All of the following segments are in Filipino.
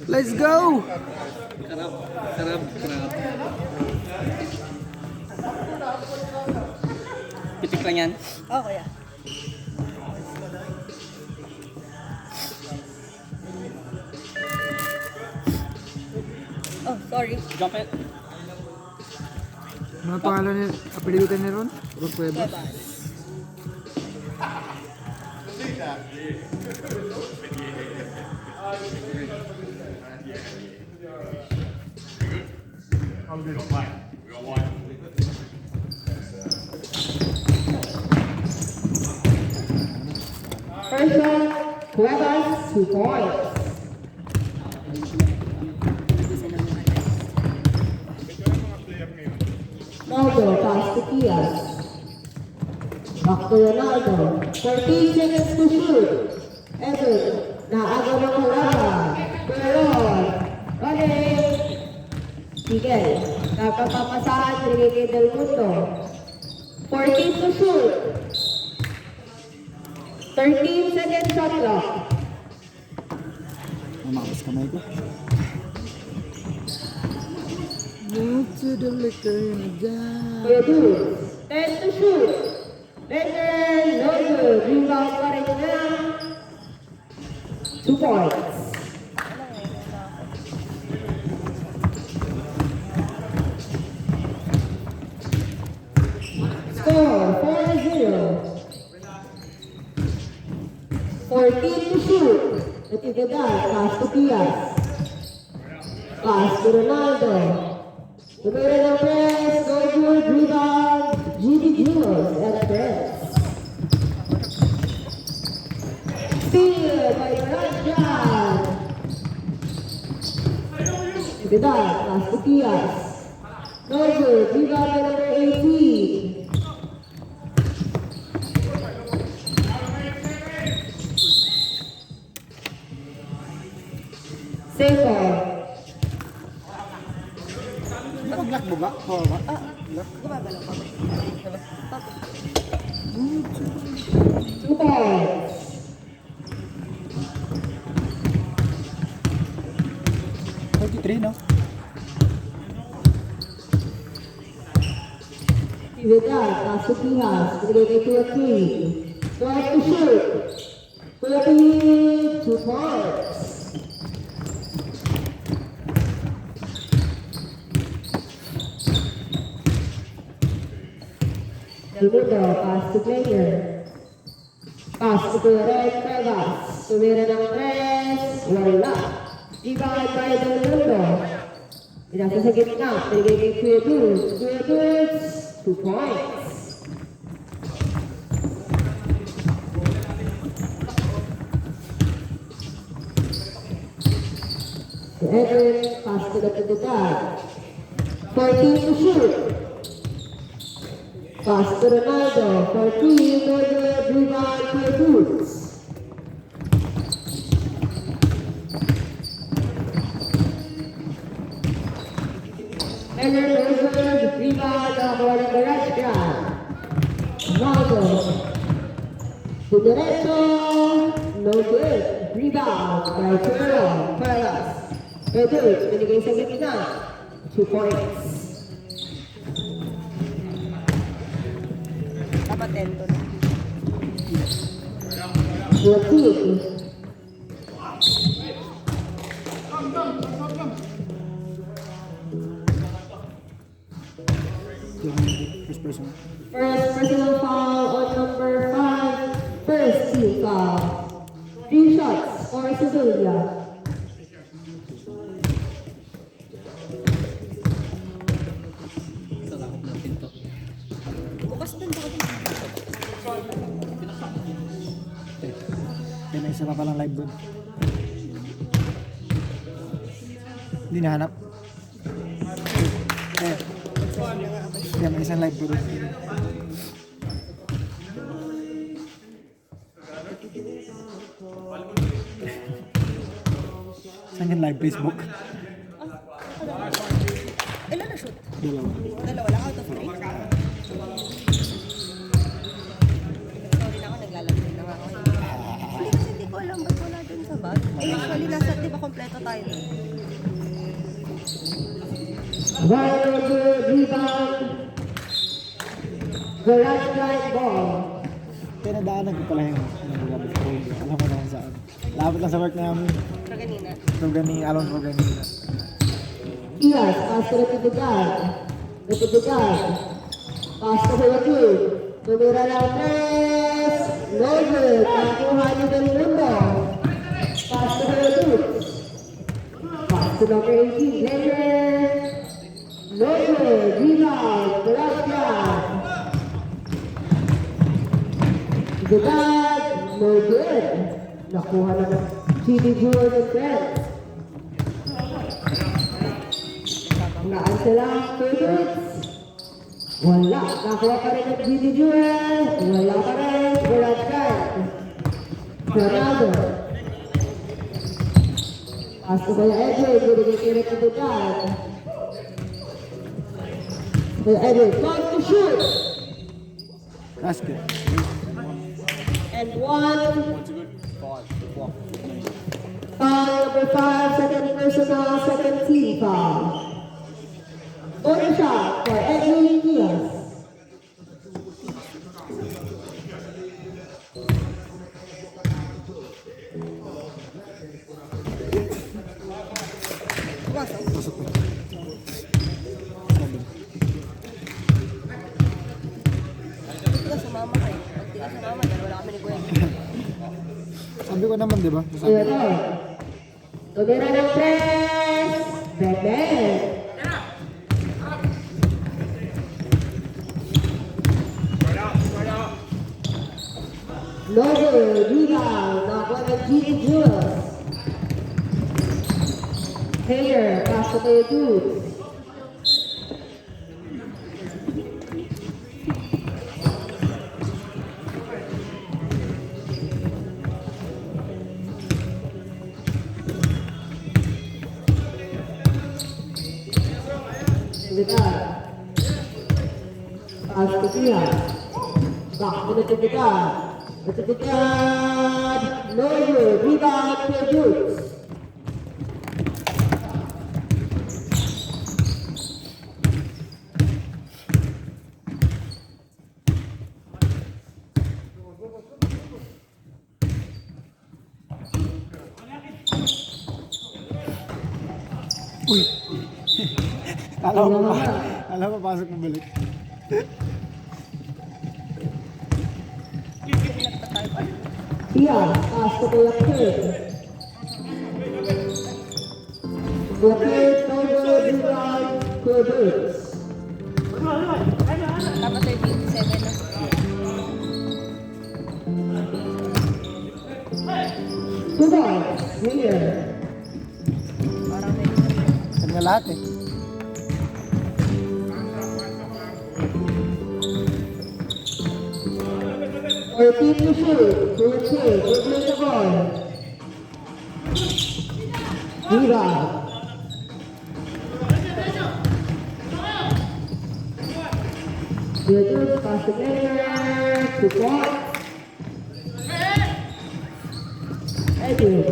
Let's go! Sarap. Sarap. Sarap. Pitik lang yan. Oh, kuya. Oh, sorry. Jump it. Ano pangalan niya? Apelido ni Ron? Ron Cuevas. Bye-bye. First shot, Cuevas, 2 points. Ronaldo pass to Diaz. Back to Ronaldo. 14 seconds to shoot. Evan, naaga ng halaman. Pero, running. Sige, nakapapasahan kay Del Mundo. 14 to shoot. 13 seconds shot clock. Mamakas kamay ko. Move to the liquor and down. Kuya Dul, 10 to shoot. Better, no good. Rebound pa rin niya. 2 points. Score, 4-0. 14 to shoot. Natividad, pass to Diaz. Pass to Ronaldo. Tumira ng press, go good, rebound, GB Gilos, and press. Steal by Rajan. Natividad, pass to Diaz. Go good, rebound by number 18. Second. Pag-lock mo ba? Oo ba? Gumagalaw pa. 2 points. No? Actividad, pass to Pihas, bigay kay Kuya King. 12 to shoot. Kuya King, 2 points. Del Mundo, pass to player. Pass to Kuya Red Cuevas. Tumira ng press, wala. Rebound by Del Mundo. Pinasa sa gitna, bigay kay Kuya Dulce. Kuya Dulce, 2 points. To Edwin, pass to the Pagdadad. 14 to shoot. Pass to Ronaldo. 14, no good, rebound, Kuya Dulce. And then over, rebound, nakuha ng Barashka. Ronaldo. To Diretso, no good. Rebound by Chumero, Paras. Reduz, binigay sa gitna. 2 points. Tama 10 to na. Joaquin. First person. First personal foul on number 5. First team foul. 3 shots for Sevilla. Sarap natin to. Bukas din ba? May isa pa palang live doon. Hindi nahanap. May isang live doon. Saan yung live Facebook? Ilan na shoot? Dalawa. Dalawa lang out of 3. Sorry na ako, naglalagay na ako. Hindi kasi hindi ko alam ba't wala dun Sa bag? Eh, usually nasa, di ba, kompleto tayo doon? One good rebound. Garage line ball. Pinadaanan ko pala yung nagulabot ko. Alam mo na kung saan. Lapit lang sa work namin. Pero kanina. Alam ko ganina. Diaz, pass to Natividad. Natividad. Pass to Joaquin. Tumira ng tres. No good. Nakuha niyo ng mundo. Pass to Joaquin. Pass to number 18. Later. No good. Rebound. Gracias. Vidal. No good. Nakuha na ng Chidi Jewel and friends. Naan sila ang favorites. Wala. Nakuha pa rin ang Chidi Jewel. Wala pa rin. Garage card. Fernando. Pass to kaya Edwin. Binigay kaya ng Vidal. Kaya Edwin. Time to shoot. Basket. And one. Foul number 5, second personal, second team foul. Bonus shot for Edwin Diaz. Pumasok. Pasok ko. Hindi ka sumama kayo. Pag di ka sumama, dahil wala kami ni Gwen. Sabi ko naman, di ba? Ayan o. Tumira ng tres. Beben. Logo, rebound, nakuha ng Gigi Jules. Hayer, pass to kayo dudes. Vidal. Pass to Diaz. Back to Natividad. Natividad. No good. Rebound to Dukes. Uy! Alam mo, pasok mo balik. Diaz. Pass to Joaquin. Joaquin. No good. Rebound to Dukes. Dapat 37 na. Two balls. Hayer. Parang may Kanya lahat eh. Or team to shoot. Joaquin. Dribbling the ball. Rebound. Dukes. Pass to Hayer. 2 points. Edwin.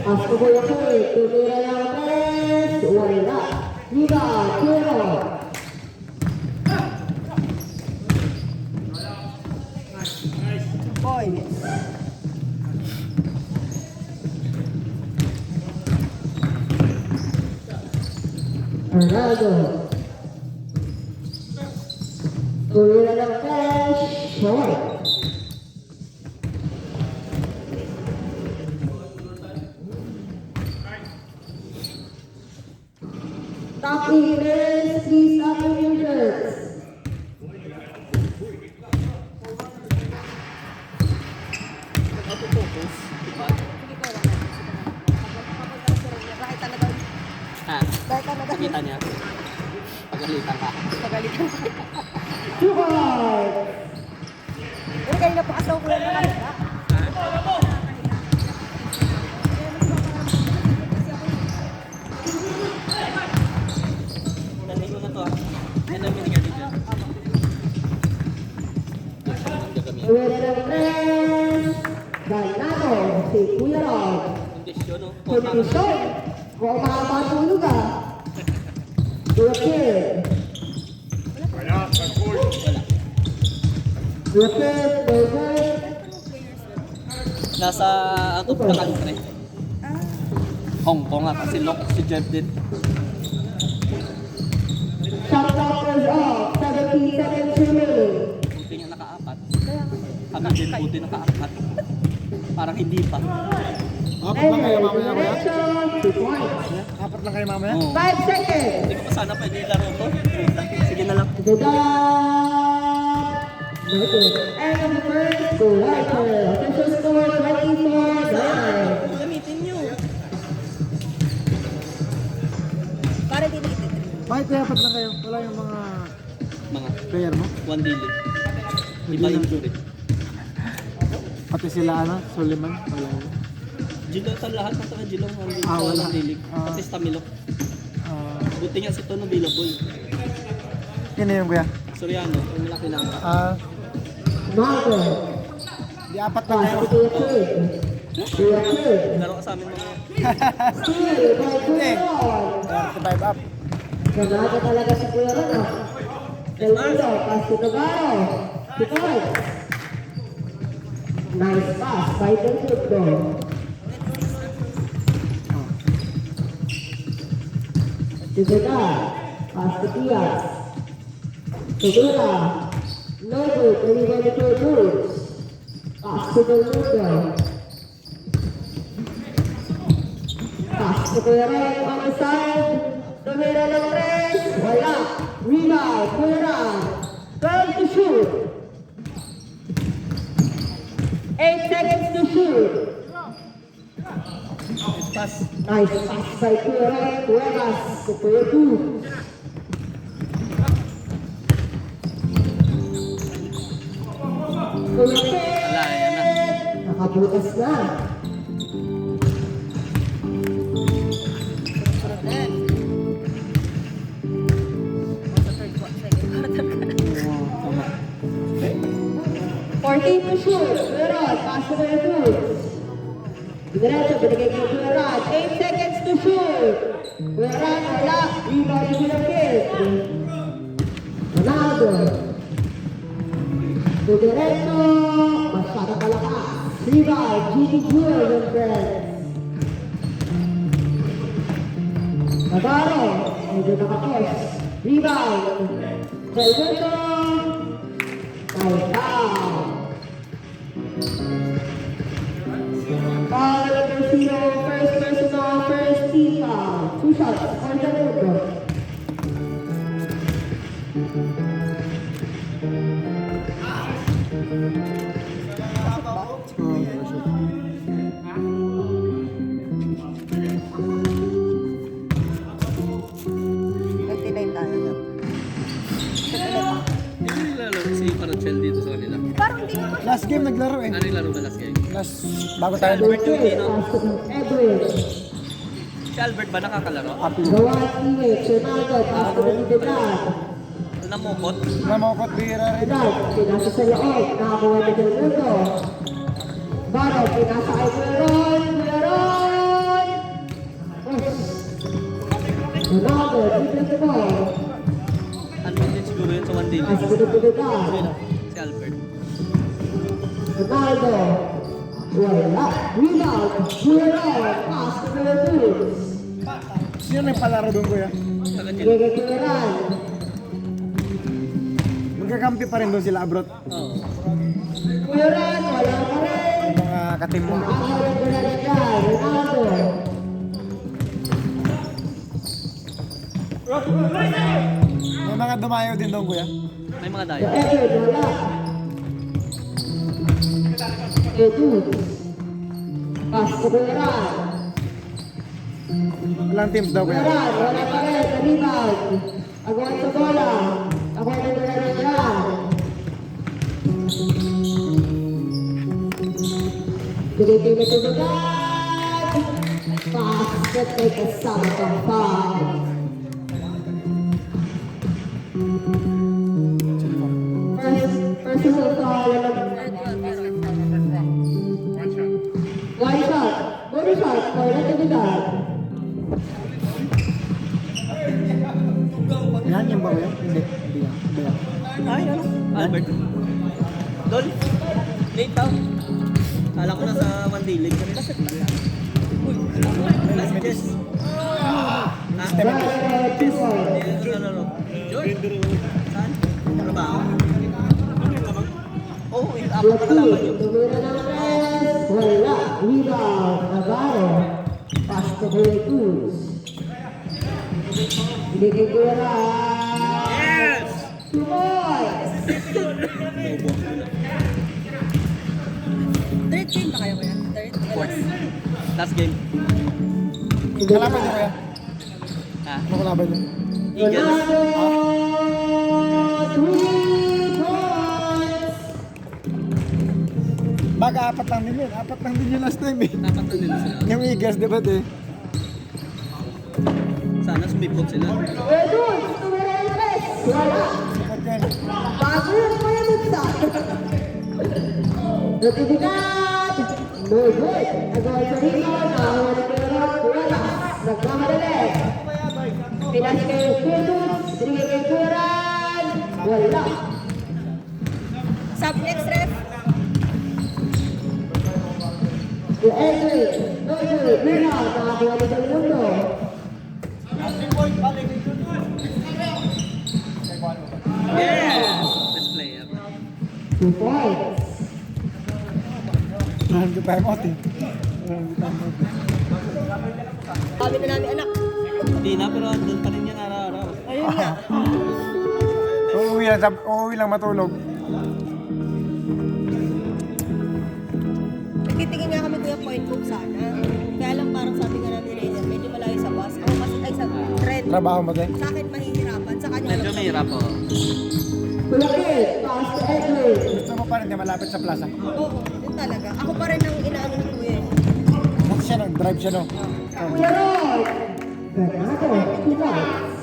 Pass to Joaquin. Tumira ng tres. Wala. Rebound. Zero. boy. Ronaldo. Tumira ng tres. Short. Top 8 players, please up in your shirts. Ha? Dahil ka na daw. Nakita niya? Pagalitan ka. Pagalitan. Two points. Pero kayo na pakasaw ko lang nakalita. Dali mo na to ah. Yan ang binigyan dyan. Tumira ng tres. Ganado, si Kuya Rod. Kondisyon, no? Kondisyon. Kung makapatulog ah. Kuya Kid. Wala. Kuya Kid, David. Nasa out of the country. Hong Kong nga kasi lock si Jeff din. Shot clock is off. 17 seconds remaining. Buti niya nakaapat. Kami din buti nakaapat. Parang hindi pa. Apat lang kayo mamaya kuya? Diretso, 2 points. Apat lang kayo mamaya? Oo. 5 seconds. Hindi ko pa sana pwede ilaro to. Sige na lang. The dot. End of the first quarter. Official score 24-9. Gamitin nyo. Para din Bakit kaya apat lang kayo? Wala yung mga Mga player mo? one daily. Iba yung jury. Pati sila Suleiman? Wala yun. Jilo sa lahat ng taga Jilong one daily. Ah, wala. One daily. Ah. Pati Stamilok. Ah, Buti nga si Tono available. Sino yung kuya? Soriano, yung malaki na. Marco. Di apat lang kayo. Pass to Kuya Kid. Kuya Kid. Laro ka sa amin mga. Steal by Kuya Rod. 35 up. Ganado talaga si Kuya Rod ah. Del Mundo, pass to Navarro. Picard. Nice pass by Del Mundo. Tigada, pass to Diaz. Tigada, no good, anybody to boots. Pass to Del Mundo. Pass to Kuya Rod on the side. Tumira ng 3, wala. Rebound, Kuya Rod. 12 to shoot. 8 seconds to shoot. Pass. Nice pass by Kuya Rod. Cuevas to Kuya Duke. Kuya Kid. Wala, yan na. Nakabutas na. Sunod na yan. Sa third second. 14 to shoot. Kuya Rod, pass to Kuya Duke. Diretso, binigay kay Kuya Rod. 8 seconds to shoot. Kuya Rod, wala. Rebound ni Kuya Kid. Ronaldo. To diretso. Masyado palakas. Rebound, Gigi Jewel and friends. Navarro. Medyo nakapos. Rebound. Delgado. Foul. Foul number 0, first personal, first team foul. 2 shots on the board. Nag-deny tayo na. Hindi ko nilalaro si Parachel dito sa kanila. Parang hindi naman. Last game naglaro eh. Ano yung laro ba last game? Last, bago tayo Albert lumit. yung Dino. Edwin. Si Albert ba nakakalaro? Gawan teammate, Ronaldo, pass to the Vidal. Namukot? Namokot bihira rin. Vidal, pinasa sa loob, nakakuha ni Del Mundo. Baro, pinasa kay Kuya Ron, Kuya Ron! Ronaldo, dito the ball. Unlimited siguro yun sa one daily. Pass to the Vidal. Si Albert. Ronaldo. Wala. Rebound. Kuya Ron, pass to Kuya Duke. Sino may palaro doon kuya? Taga Jilong. Bigay Kuya Ron. Magkakampi pa rin doon sila abroad. Oo. Kuya Ron, wala pa rin. Yung mga katim mo. Nakakawin ko na rin dyan. Ronaldo. May mga dumayo din doon kuya. May mga dayo. Edwin, wala. Edwin. Pass to Kuya Ron. Walang teams daw Kuya kuya. Ron, wala pa rin. Rebound. Agawin sa bola. Agawin ko na rin dyan. Pinipili to the bag. Basket may kasama kang foul. Personal foul. One shot. Bonus shot for Natividad. Yan, yan ba ko yan? Hindi. Hindi yan. Hindi yan. Ay, ano? Albert. Dol. Late daw. Kala ko nasa Mandilig. Uy, last guess. Ha? Brian, 2 points. Ano? George? Saan? Ano ba? Oh, apat na kalaban yun. Tumira ng press. Wala. Rebound. Navarro. Pass to Kuya Cruz. Binigay ko na. Yes! 2 points. Third game ba kayo kuya? Third? Fourth. Last game. Kalaban niyo kaya? Ha? Ano kalaban niyo? Eagles. Ronaldo, 3 points. Baga apat lang din yun. Apat lang din yun last time eh. Dapat na nila sila. Yung Eagles, di ba eh? Sana sumipot sila. Edwards, tumira ng press. Wala. Ba't yan? Bago yung Kuya Mutsa. Natividad. No good. Agawin sa rebound. Nakahawa ng Kuya Wala. Nagkamadali. Pinas kay Edwards. Binigay kay Kuran. Wala. Sub next ref. To Edwin. No good. Rebound. Nakakuha ni Del Mundo. Yeah! Best player. 2 points. Nahan ko time out eh. Nahan ko time out eh. Kami na namin anak. Hindi na, pero doon pa rin yan araw-araw. Ayun nga. Uuwi lang matulog. Nagtitingin nga kami kuya point book sana. Kaya lang parang sabi nga namin Raider, medyo malayo sa bus. Ako kasi ay sa trend. Trabaho mo din? Sa akin mahihirapan. Sa kanya Medyo mahirap oh. Kulakit. Pass to Edwin. Gusto mo pa rin niya malapit sa plaza. Oo, yun talaga. Ako pa rin ang inaano ni kuya. Buti siya nag-drive siya no? Kuya Roy. Ganado. 2 points.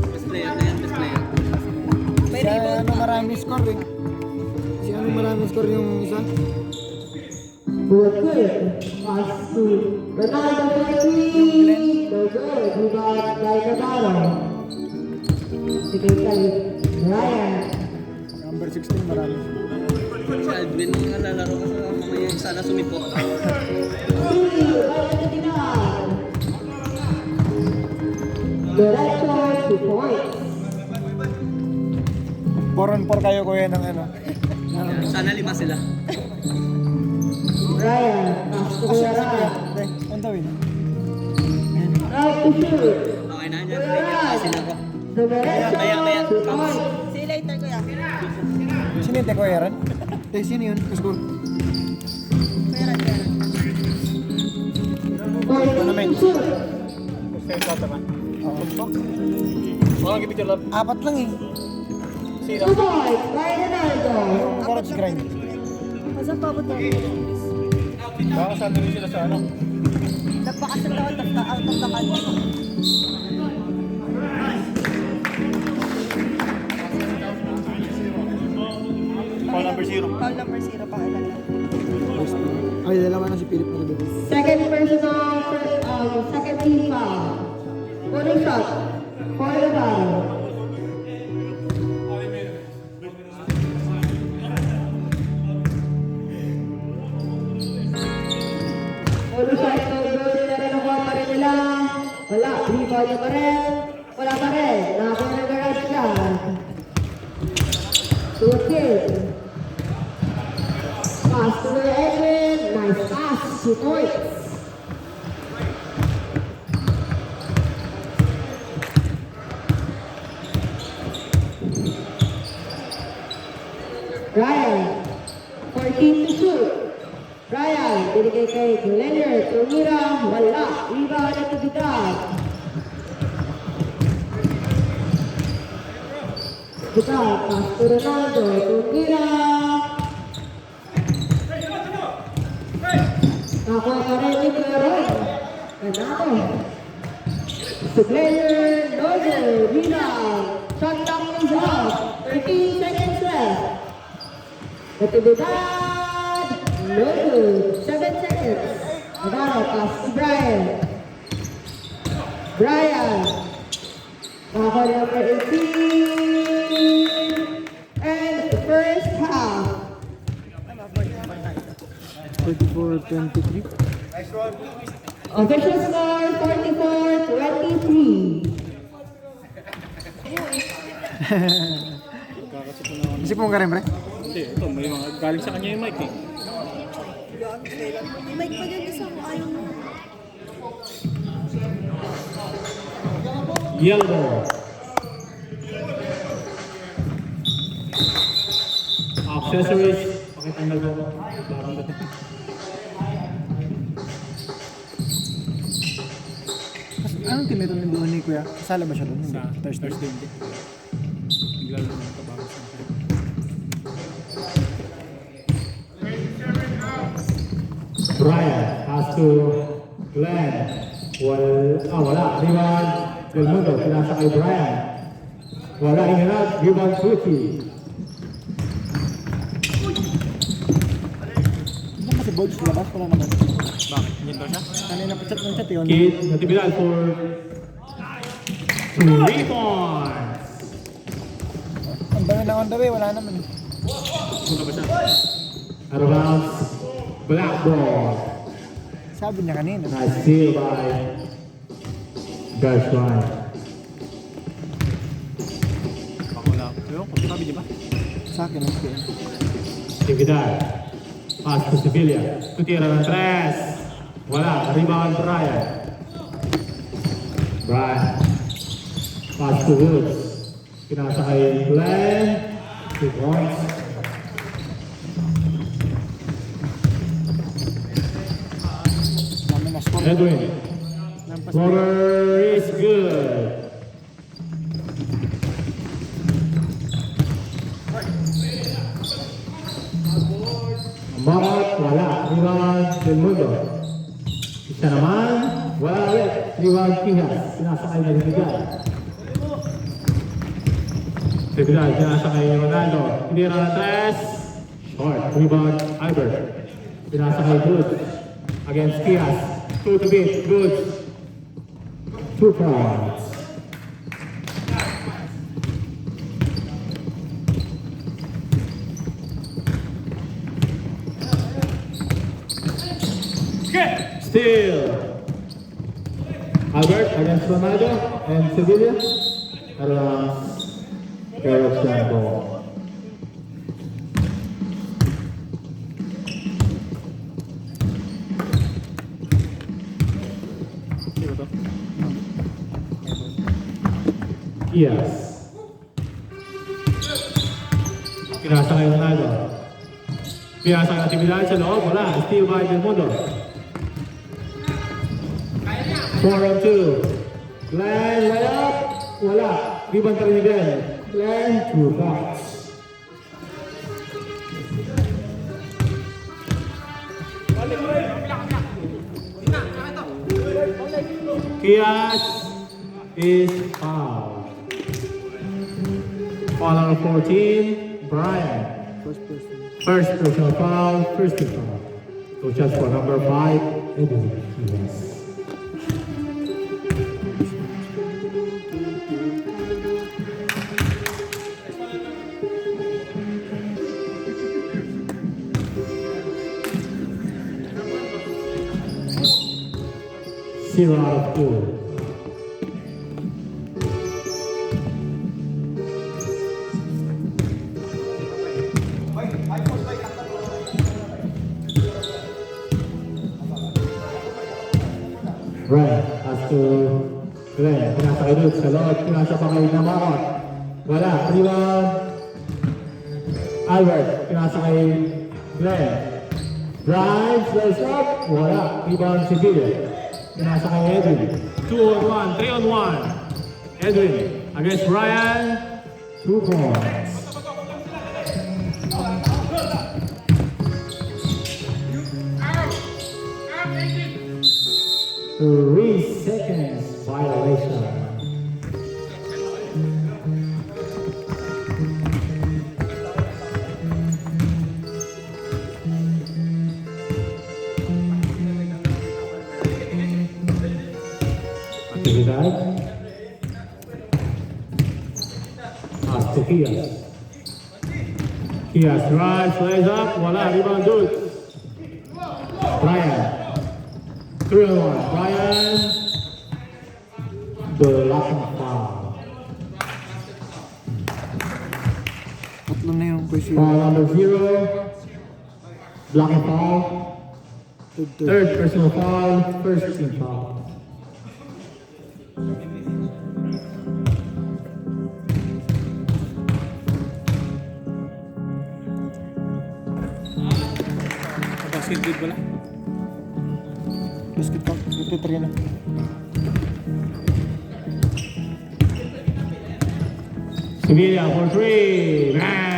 Best player na yan, best player. May Si rebound ano pa. marami score eh. Si ano marami score yung isa? Kulakit. Pass to Ronaldo for 3. No good. Rebound by Navarro. Sige kay Ryan. Number 16 marami. Si Aldwin ang nalalaro ka sa mamaya sana sumipot. Diretso, 2 points. 4-on-4 kayo kuya ng ano. Sana 5 sila. Ryan, pass to Kuya Ryan. Ang tawin. Right to shoot. Okay na yan, kasi na ko. Diretso, Maya. 2 points. See you later kuya. Sino yung teko Aaron? Sino yun? Kusko. Kuya Ran, kuya Ran. Point to shoot. Apat lang eh. 2 points by Ronaldo. Parang si Grind. Masa pabot na. Baka saan rin sila sa ano? Nagpakasal ako out of the country. Call number 0. Call number 0 pang ilan lang. Ay, dalawa na si Philip na rin. Second personal, second team foul. Bonus shot for Navarro. Bonus shot for Brody na rin nakuha pa rin nila. Wala, rebound niya pa rin. Wala pa rin. Nakakuha ng garage siya. Good kill. Pass to the Edwin. Nice pass. 2 points. Ryan. 14 to shoot. Ryan. Binigay kay Leonard. Tumira. Wala. Rebound at Bidal. Bidal. Pass to Ronaldo. Tumira. Nakuha ka rin ni Kuya Roy. Ganado. To player, Nozer, rebound. Shot clock is off. 13 seconds left. Natividad. No good. 7 seconds. Navarro, pass to Brian. Brian. Ako number 18. And first half. 34-23. Official score 44-23. Isip mo ka rin, pre? Hindi, ito, may mga galing sa kanya yung mic eh. May pa dyan isa ko ayaw mo. Yellow. Accessories. Pakita na ko. Parang ba ito? Anong team ito ng doon ni Kuya? Kasala ba siya doon? Sa Thursday. Thursday hindi. Naglaro ng kabago sa akin. Brian has to Glenn. Wala. Rebound Del Mundo. Pinasa kay Brian. Wala. Ingat. Rebound Suki. Ano kasi Bodge labas? Wala naman. Bakit? Hindi daw siya? Kanina pa chat ng chat yun. Kid Natividad for 3 points. Ang dami na on the way, wala naman. Punta ba siya? Out of bounds. Black ball. Sabi niya kanina. Nice steal by Gershwin. Baka wala. Pero kung sabi niya ba? Sa akin, ang skin. Natividad. Pass to Sevilla. Tutira ng tres. Wala. Rebound Brian. Brian. Pass to Woods. Pinasa kay Glenn. 2 points. Dami na score. Edwin. Lampas na. Floater is good. Mamat, wala. Rebound Del Mundo. Isa naman, wala ulit. Rebound Kihas. Sinasakay na Natividad. Natividad, sinasakay ni Ronaldo. Tinira ng tres. Short. Rebound Albert. Sinasakay Goods. Against Kihas. 2 to beat. Goods. 2 points. Still. Albert against Ronaldo and Sevilla. Around Carlos ball. Hindi ba ito? Yes. Pinasa kay Ronaldo. Pinasa kay Natividad sa loob. Wala. Steal by Del Mundo. 4-2. Glenn, layup. Wala. Rebound pa rin ni Glenn. Glenn, 2 points. Kias is fouled. Foul number 14, Brian. First personal foul, first team foul. So just for number 5, Edwin Kias. Zero out of 2. Right, as to Glenn, pinasa kay Luke sa loob, pinasa pa kay Namarot. Wala, rebound. Albert, pinasa kay Glenn. Drive, slice up, wala, rebound si Peter. Pinasa kay Edwin. 2-on-1, 3-on-1. Edwin against Brian, 2 points. Three seconds violation. Seguridad. Pass to Kias. Kias drives, lays up, wala, rebound Dukes. Brian. 3-on-1. Brian. Blocking foul. Tatlo na yung question. Foul number 0. Blocking foul. Third personal foul. First team foul. Basketball pala. Basket pa. 53 na. Sevilla for 3. Man.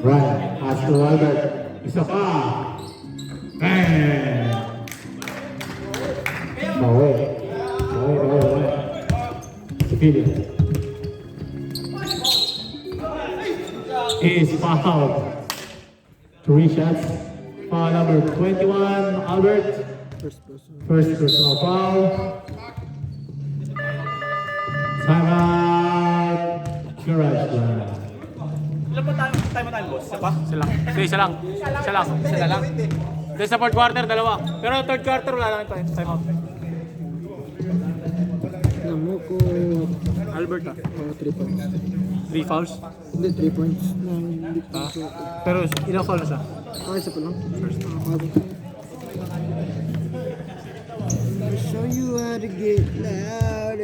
Right, Astro Albert. Isa pa. Man. Bawi. Sevilla. Is fouled. 3 shots. Foul number 21, Albert. First personal foul. Timeout. Garage line. Ilan pa tayo, boss? Isa pa? Isa lang. Isa lang. Isa lang. Then sa fourth quarter, dalawa. Pero third quarter, wala lang tayo. Time out. Namo ko. Albert ah. 3 points. 3 fouls. Hindi, 3 points. Hindi pa. Pero ilang fouls siya? Isa pa lang. First. I'll show you how to get loud.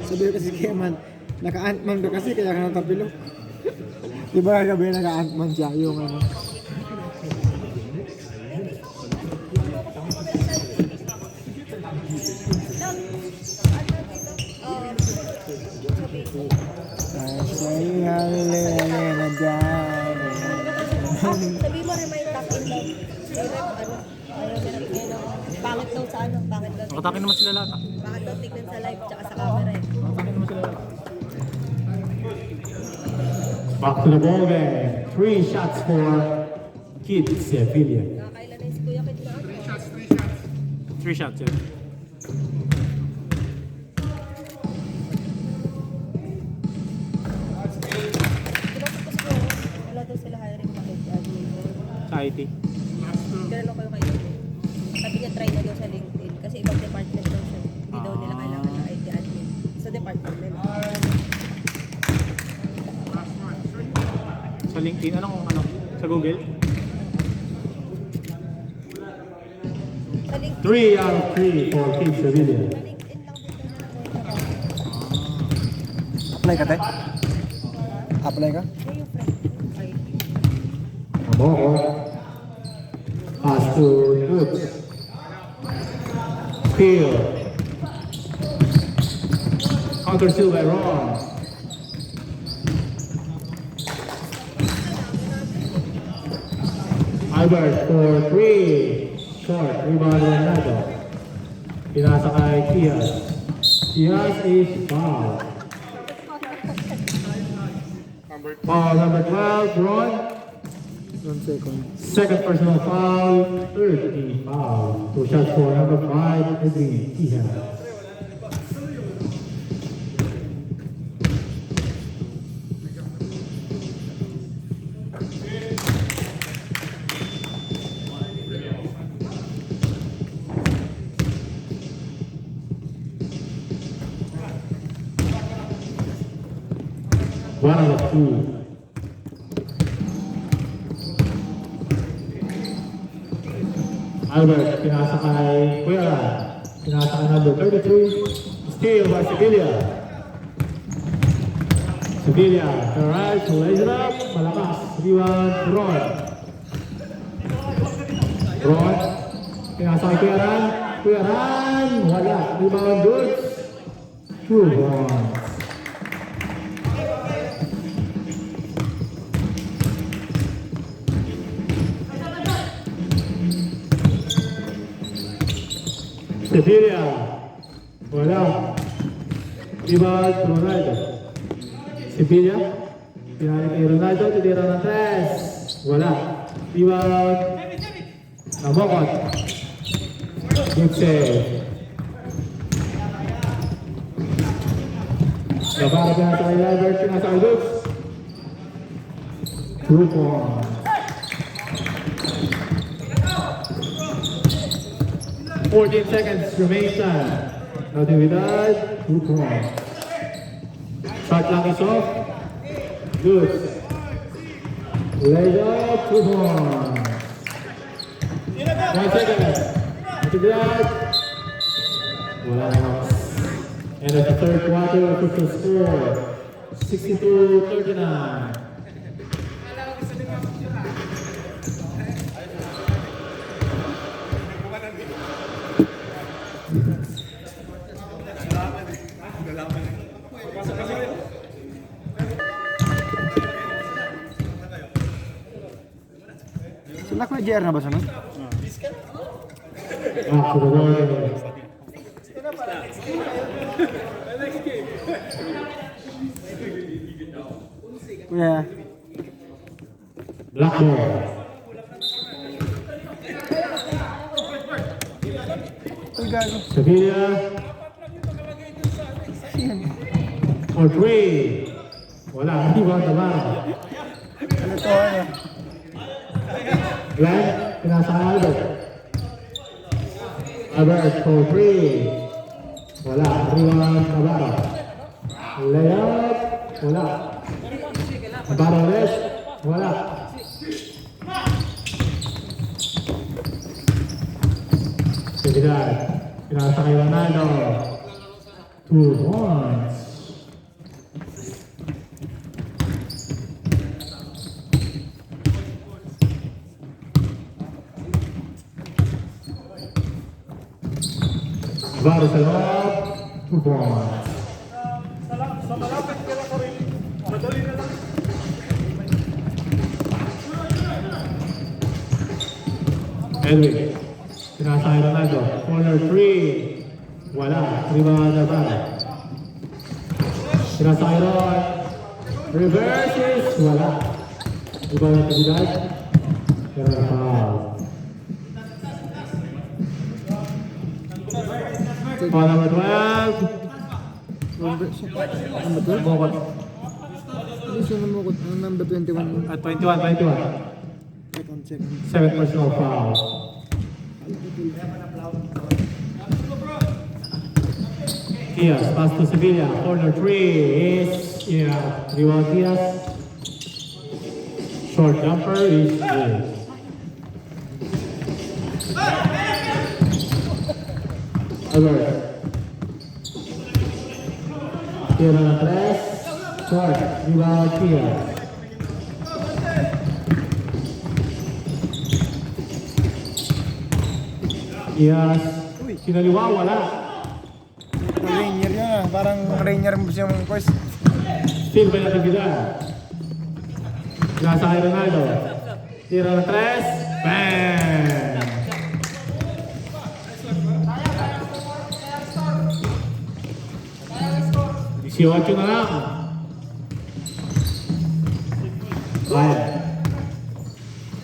Sabi ko kasi kaya man, naka-antman ka kasi kaya ka natapilo. Diba kagabi naka-antman siya yung ano. Say hallelujah na dyan. Sabi mo rin may tuck in daw. Ayaw meron pangit daw sa ano, pangit daw. Nakatakin naman sila lahat ah. Pangit daw tignan sa live tsaka sa camera eh. Nakatakin naman sila lahat. Back to the ball game. 3 shots for Kids Sevilla. Nakakailan na yung si Kuya Kid na ano. 3 shots yan. Wala daw sila hiring mga admin. Sa IT. Tinanong ko yung kayo. Sabi niya try na daw sa LinkedIn kasi ibang department daw siya. Hindi daw nila kailangan ng IT admin. Sa department nila. Sa LinkedIn, ano? Sa Google? Sa LinkedIn. 3 out of 3 for Kids Sevilla. Sa LinkedIn lang din daw nila. Apply ka, te? Apply ka? Kaya yung friend ko, IT. Amoko. Pass to Dukes. Steal. Counter steal by Ron. Albert for 3. Short. Rebound Ronaldo. Pinasa kay Kias. Kias is foul. Foul number 12, Ron. 1 second. Second personal foul, third team foul. 2 shots for number 5, Edwin Tihan. One out of 2. Albert, pinasa kay Cuera. Pinasa kay number 33. Steal by Sevilla. Sevilla, arrives, lays it up. Malakas. Rebound, Ron. Ron. Pinasa kay Cuera. Cuera. Wala. Rebound, Dukes. 2 points. Sevilla. Wala. Rebound, Ronaldo. Sevilla. Pinali kay Ronaldo, titira ng 3. Wala. Rebound. Namokot. Good save. Navarro pinasa kay Lambert, pinasa kay Lutz. 2 points. 14 seconds remains time. Natividad, 2 points. Shot lang is off. Lutz. Leg up, 2 points. 1 second. Natividad. Wala na. And at the third quarter, official score, 62-39. Sila ko JR na ba sunod? After the warning. Kuya. Black ball. Uy, gago. Sevilla. For 3. Wala, hindi ba naman? Ano to? Ano? Glenn, pinasa kay Albert. Albert for 3. Wala, rebound Navarro. Layup. Wala. Navarro ulit. Wala. Seguridad. Pinasa kay Ronaldo. 2 points. Navarro sa loob. 2 points. Edwin. Pinasa kay Ronaldo. Corner 3. Wala. Rebound Navarro. Pinasa kay Ron. Reverses. Wala. Rebound Natividad. Pero na foul. Foul number 12. Number 12? Bukod. Ano siya namukot? Ang number 21. At 21. Second. 7 personal foul. Diaz, pass to Sevilla. Corner 3 is rebound Diaz. Short jumper is good. Albert. Tira na 3. Short. Rebound Diaz. Diaz. Sinaliwa, wala. Rainier yun ah. Parang Rainier mo siyang course. Still by Natividad. Nasa kay Ronaldo. Tira na 3. Bang! Si 8 na lang. Ryan.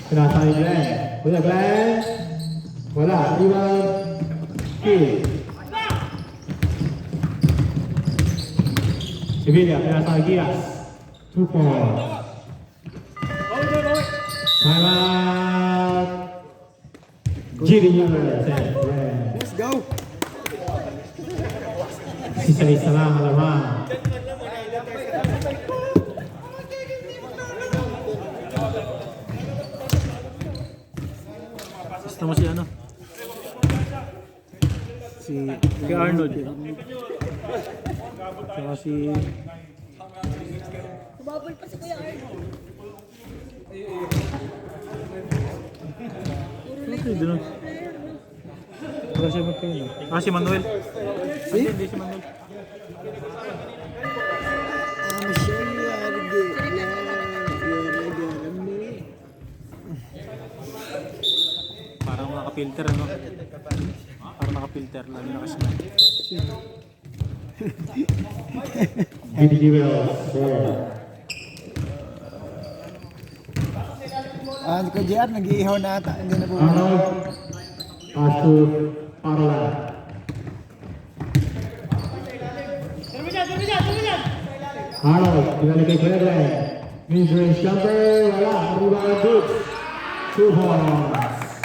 Pinasa kay Glenn. Wala Glenn. Wala. Rebound. Kill. Sevilla. Pinasa kay Diaz. 2 points. Time out. Gilly Newell. Let's go! Isa-isa lang ang laman. Gusto mo si ano? Si Arnold. Saka si... Bubble pa si Kuya Arnold. Okay, doon. Wala siya magkain. Si Manuel. Hindi si Manuel. I'm sure you are the Parang nakapilter, ano? Parang naka-filter na, hindi naka-smile. BDG Wells, 4. Hindi ko JR, nag-iihaw na ata. Hindi na po. Arnold, pass to Parolan. Arnold, pinalik kay Cleveland. Mid-range jumper, wala. Rebound Dukes. 2 points.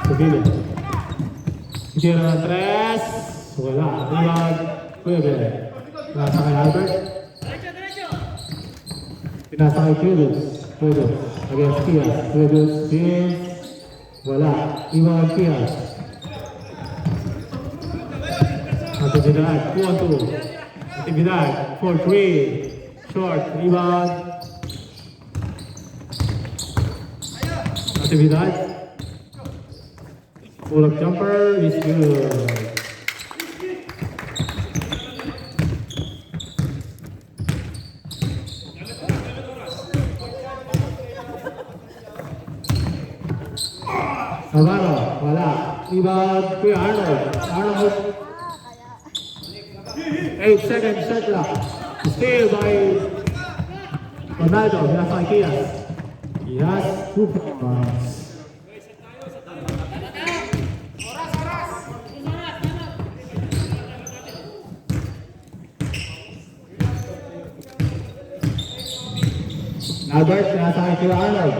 Seguido. Tira ng 3. Wala. Rebound, Cleveland. Nasa kay Albert. Pinasa kay Kudus. Kudus against Kias. Kudus spins. Wala. Rebound Kias. Natividad, 2-on-2. Natividad, 4-3. Short, rebound. Natividad. Pull-up jumper is good. Navarro, wala. Rebound, Kuya Arnold. Arnold. 8 seconds shot clock. Steal by Ronaldo. Pinasa kay Kias. Kias, 2 points. Albert, pinasa kay Kuya Arnold.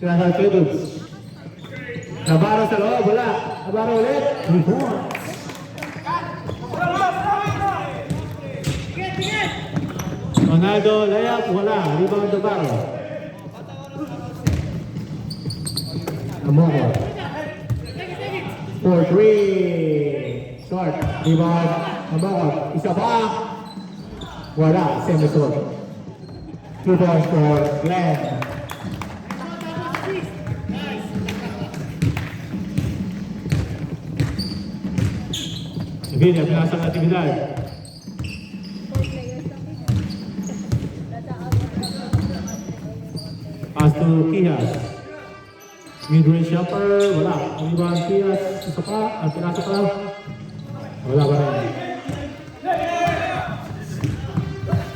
Pinasa kay Kudus. Navarro sa loob, wala. Navarro ulit. 3 points. Ronaldo, layup, wala. Rebound Navarro. Amoko. 4-3. Short. Rebound Amoko. Isa pa. Wala. Semi-short. 2 points for Glenn. Sige, pinasa ng aktibidad. Pass to Kias. Mid-range jumper, wala. Rebound Kias, isa pa, at pinasa pa lang. Wala pa rin.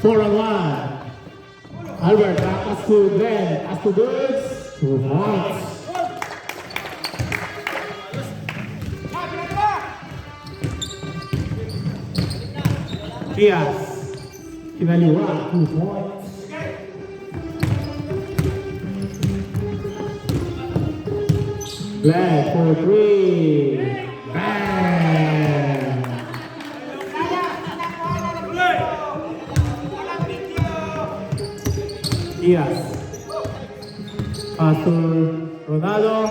4-on-1. Albert, pass to Glenn, pass to Goods. 2 points. Kias, kinaliwa, 2 points. Glenn, 4-3. Bang! Kias. Pass to Ronaldo,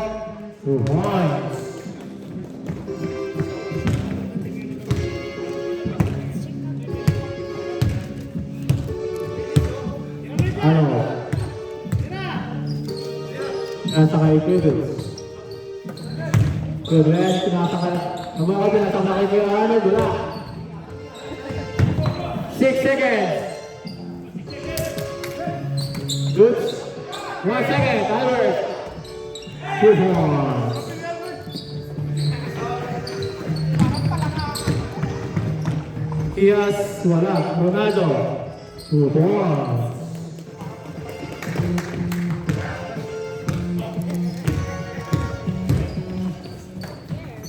2 points. Nasa kay Kudus. Kudus, pinasa kay... Nabawa, pinasa kay Kuya Arnold, wala. 6 seconds. Goods. 1 second, Albert. 2 points. Kias, wala. Ronaldo. 2 points.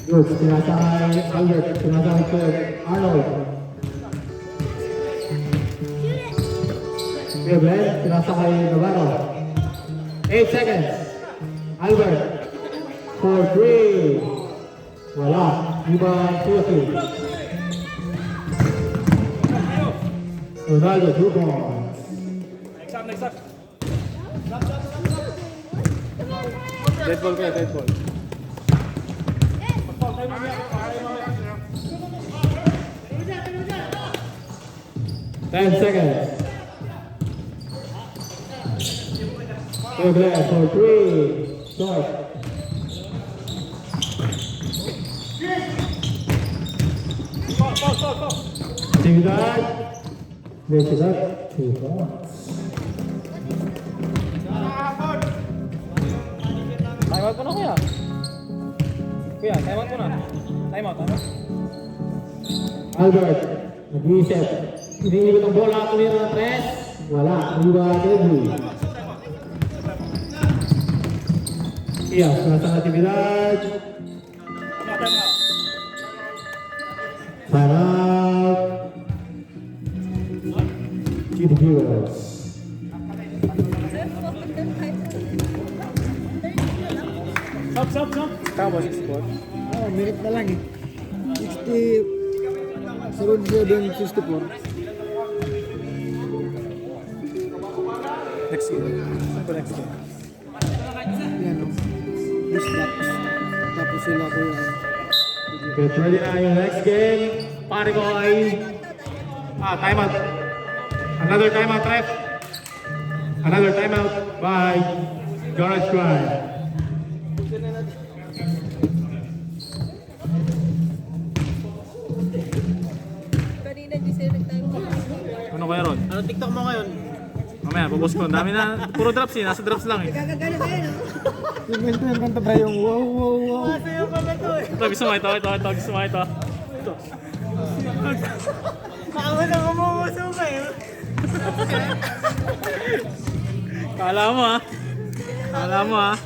Goods, pinasa kay Albert. Pinasa kay Arnold. Glenn, pinasa kay Navarro. 8 seconds. Albert. 4-3. Wala. Iba 2-3. Ronaldo, 2 points. Next up. Dead ball kayo, dead ball. 10 seconds. Glenn, 4-3. Short. Actividad. Actividad. 2 points. Timeout ko na kuya. Kuya, time out muna. Time out, ano? Albert, nag-iisip. Inilibot ang bola, tumira ng 3. Wala, rebound Edwin. Iya, nasa natibidad. Time out. GD Heroes. Stop. Tama ba, 64? Minute na lang eh. 60... 77-64. Next game. Saan ba next game? Yan o. This drops. Tapos sila ko yan. Get ready na yung next game. Pare ko ay... timeout. Another timeout, ref. Another timeout by Garage Drive. Kanina di sila nag-time. Ano kaya ron? Ano TikTok mo ngayon? Mamaya, pupos ko. Ang dami na, puro drops eh. Nasa drops lang eh. Gagagana ba yun? Yung kwento yung kanta ba yung wow, wow, wow. Masaya pa ba to eh? Ito, gusto mo ito. Gusto mo ito. Baka mo na kumukuso kayo. Kala mo ah. Kala mo ah.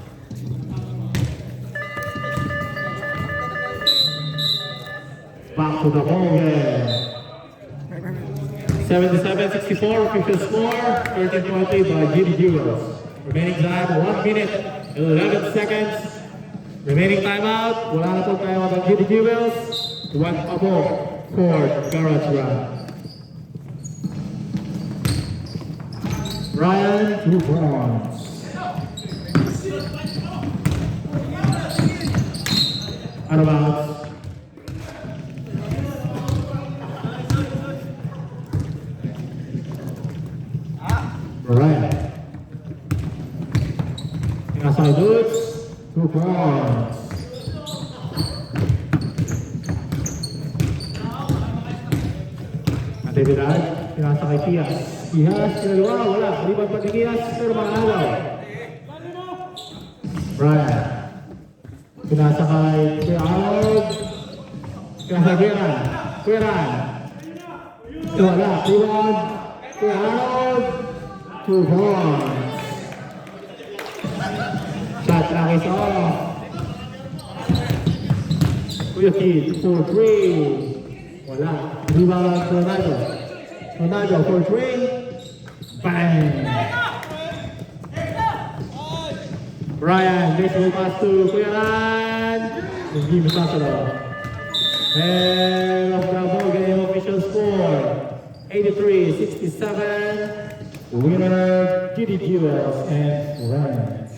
Back to the home game. 77-64, official score, 13-20 by GD Heroes. Remaining time, 1 minute, 11 seconds. Remaining timeout, wala na po tayo ng GD Heroes. 1 above for Garage Run. Ryan, 2 points. Out of bounds. Ryan. Inside boots, 2 points. Natividad, pinasa kay Pias. Pias, kinalawa, wala. Liban pa ni Pias, pero mananaw. Ryan. Pinasa kay Kuya Arnold. Pinasa kay Kuyaran. Kuyaran. Wala, rebound. Kuya Arnold. 2 points. Shot clock is off. Kuya Kid for 3. Wala. Rebound Ronaldo. Ronaldo for 3. Bang! Brian, this will pass to Kuya Ran. Hindi masasalo. And of the ball game official score 83-67. Winner, GD Jewels and Ryan.